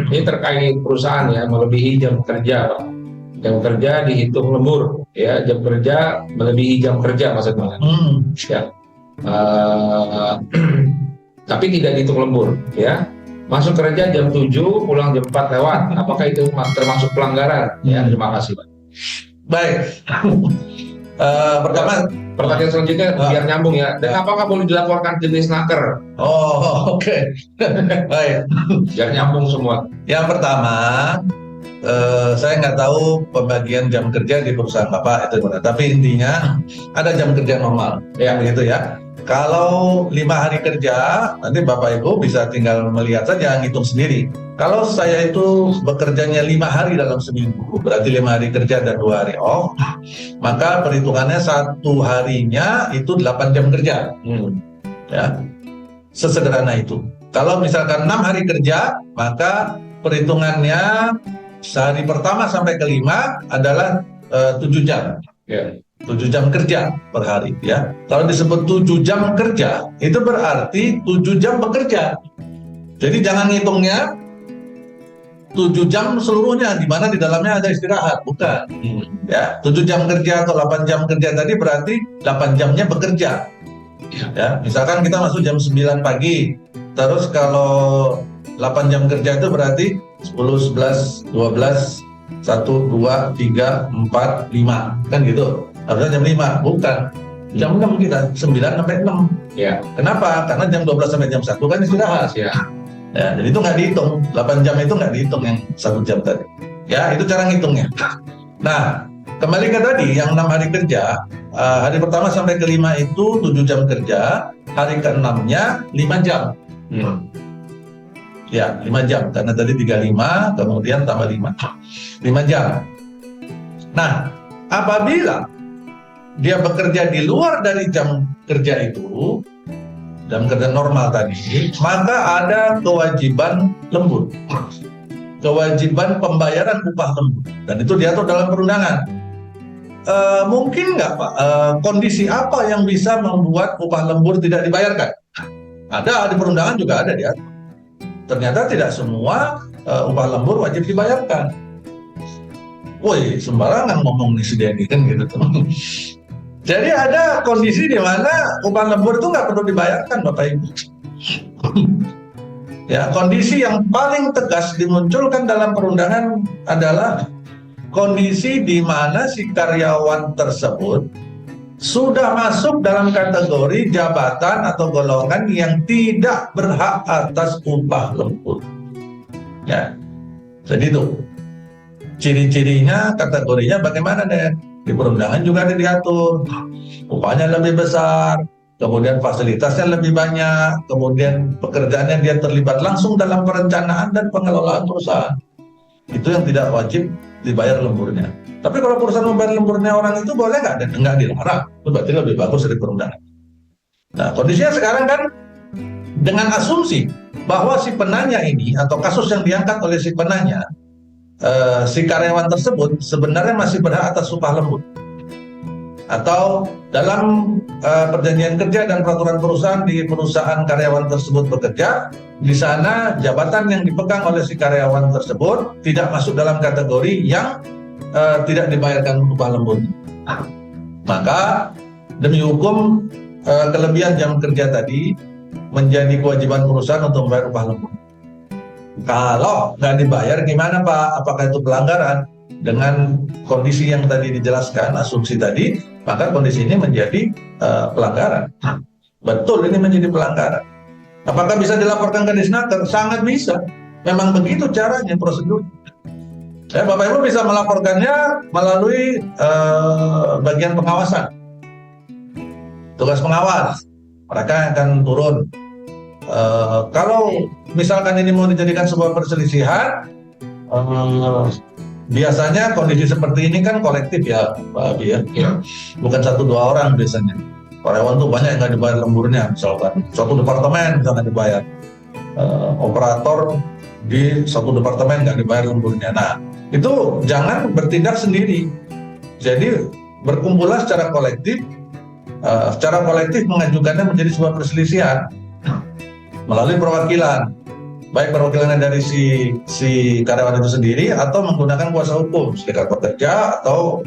Ini terkait perusahaan ya, melebihi jam kerja, Pak. Jam kerja dihitung lembur, ya jam kerja melebihi jam kerja maksudnya. Ya. Eh, tapi tidak dihitung lembur, ya. Masuk kerja jam 7, pulang jam 4 lewat. Apakah itu termasuk pelanggaran? Ya, terima kasih, Pak. Baik. Pertama, pertanyaan selanjutnya biar nyambung ya. Dan apakah boleh dilaporkan ke Disnaker? Oh, oke. Baik. Biar nyambung semua. Yang pertama, saya nggak tahu pembagian jam kerja di perusahaan Bapak itu, tapi intinya ada jam kerja normal, ya begitu ya. Kalau 5 hari kerja, nanti Bapak Ibu bisa tinggal melihat saja, ngitung sendiri. Kalau saya itu bekerjanya 5 hari dalam seminggu, berarti 5 hari kerja dan 2 hari off, maka perhitungannya 1 harinya itu 8 jam kerja. Ya, sesederhana itu. Kalau misalkan 6 hari kerja, maka perhitungannya sehari pertama sampai kelima adalah 7 jam. Yeah. 7 jam kerja per hari ya. Kalau disebut 7 jam kerja, itu berarti 7 jam bekerja. Jadi jangan ngitungnya 7 jam seluruhnya, di mana di dalamnya ada istirahat, bukan. Ya, 7 jam kerja atau 8 jam kerja tadi berarti 8 jamnya bekerja. Ya, misalkan kita masuk jam 9 pagi, terus kalau 8 jam kerja itu berarti 10, 11, 12, 1, 2, 3, 4, 5, kan gitu. Harusnya jam 5, bukan. Jam 6 kita, 9 sampai 6. Ya. Kenapa? Karena jam 12 sampai jam 1 kan istirahat. Ya. Ya, jadi itu nggak dihitung. 8 jam itu nggak dihitung yang 1 jam tadi. Ya, itu cara ngitungnya. Nah, kembali ke tadi, yang 6 hari kerja, hari pertama sampai kelima itu 7 jam kerja, hari ke-6-nya 5 jam. Ya, 5 jam, karena tadi 35, kemudian tambah 5. 5 jam. Nah, apabila dia bekerja di luar dari jam kerja itu, jam kerja normal tadi, maka ada kewajiban lembur. Kewajiban pembayaran upah lembur. Dan itu diatur dalam perundangan. Mungkin nggak Pak, kondisi apa yang bisa membuat upah lembur tidak dibayarkan? Ada, di perundangan juga ada diatur. Ternyata tidak semua upah lembur wajib dibayarkan. Woi, sembarangan ngomong nih si Denny kan gitu. Jadi ada kondisi di mana upah lembur itu nggak perlu dibayarkan, Bapak Ibu. Ya, kondisi yang paling tegas dimunculkan dalam perundangan adalah kondisi di mana si karyawan tersebut sudah masuk dalam kategori jabatan atau golongan yang tidak berhak atas upah lembur. Ya, jadi itu ciri-cirinya, kategorinya bagaimana deh? Di perundangan juga ada diatur, upahnya lebih besar, kemudian fasilitasnya lebih banyak, kemudian pekerjaannya dia terlibat langsung dalam perencanaan dan pengelolaan perusahaan. Itu yang tidak wajib dibayar lemburnya. Tapi kalau perusahaan membayar lemburnya orang itu boleh nggak? Dan nggak dilarang. Itu berarti lebih bagus dari perundangan. Nah, kondisinya sekarang kan dengan asumsi bahwa si penanya ini atau kasus yang diangkat oleh si penanya, si karyawan tersebut sebenarnya masih berhak atas upah lembur. Atau dalam perjanjian kerja dan peraturan perusahaan, di perusahaan karyawan tersebut bekerja, di sana jabatan yang dipegang oleh si karyawan tersebut tidak masuk dalam kategori yang tidak dibayarkan upah lembur. Maka demi hukum, kelebihan jam kerja tadi menjadi kewajiban perusahaan untuk membayar upah lembur. Kalau nggak dibayar gimana Pak? Apakah itu pelanggaran? Dengan kondisi yang tadi dijelaskan, asumsi tadi, maka kondisi ini menjadi pelanggaran. Betul, ini menjadi pelanggaran. Apakah bisa dilaporkan ke Disnaker? Sangat bisa. Memang begitu caranya, prosedur. Ya, Bapak Ibu bisa melaporkannya melalui bagian pengawasan. Tugas pengawas. Mereka akan turun. Kalau misalkan ini mau dijadikan sebuah perselisihan, biasanya kondisi seperti ini kan kolektif ya Pak Abi ya. Bukan 1-2 orang biasanya. Karyawan tuh banyak yang nggak dibayar lemburnya, misalkan suatu departemen misalkan dibayar, operator di satu departemen nggak dibayar lemburnya. Nah, itu jangan bertindak sendiri. Jadi berkumpullah secara kolektif mengajukannya menjadi sebuah perselisihan melalui perwakilan. baik perwakilannya dari si karyawan itu sendiri atau menggunakan kuasa hukum, serikat pekerja atau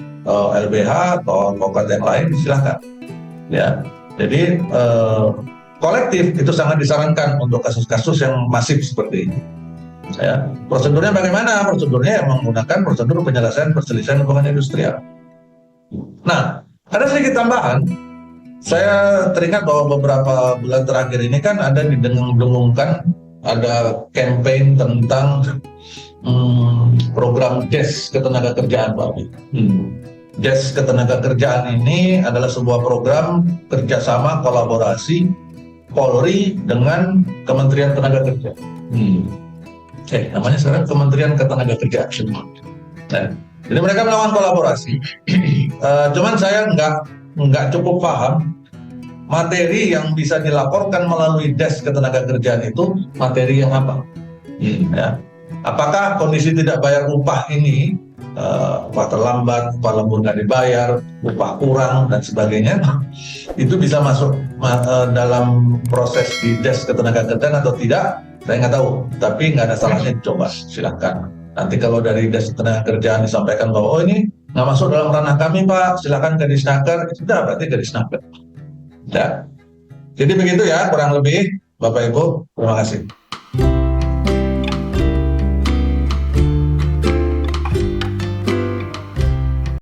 LBH atau advokat yang lain, silahkan. Ya, jadi kolektif itu sangat disarankan untuk kasus-kasus yang masif seperti ini. Ya, prosedurnya bagaimana? Prosedurnya yang menggunakan prosedur penyelesaian perselisihan hubungan industrial. Nah, ada sedikit tambahan. Saya teringat bahwa beberapa bulan terakhir ini kan ada didengung-dengungkan ada campaign tentang program JES Ketenagakerjaan, Pak. JES Ketenagakerjaan ini adalah sebuah program kerjasama kolaborasi Polri dengan Kementerian Tenaga Kerja. Namanya sekarang Kementerian Ketenagakerjaan. Nah, jadi mereka melakukan kolaborasi. Cuman saya nggak cukup paham materi yang bisa dilaporkan melalui JES Ketenagakerjaan itu materi yang apa? Ya. Apakah kondisi tidak bayar upah ini, upah terlambat, upah lembur nggak dibayar, upah kurang dan sebagainya, itu bisa masuk dalam proses di JES Ketenagakerjaan atau tidak? Saya nggak tahu. Tapi nggak ada salahnya dicoba, silahkan. Nanti kalau dari JES Ketenagakerjaan disampaikan bahwa ini nggak masuk dalam ranah kami, Pak, silahkan ke Disnaker, sudah berarti ke Disnaker. Ya. Jadi begitu ya kurang lebih Bapak Ibu, terima kasih.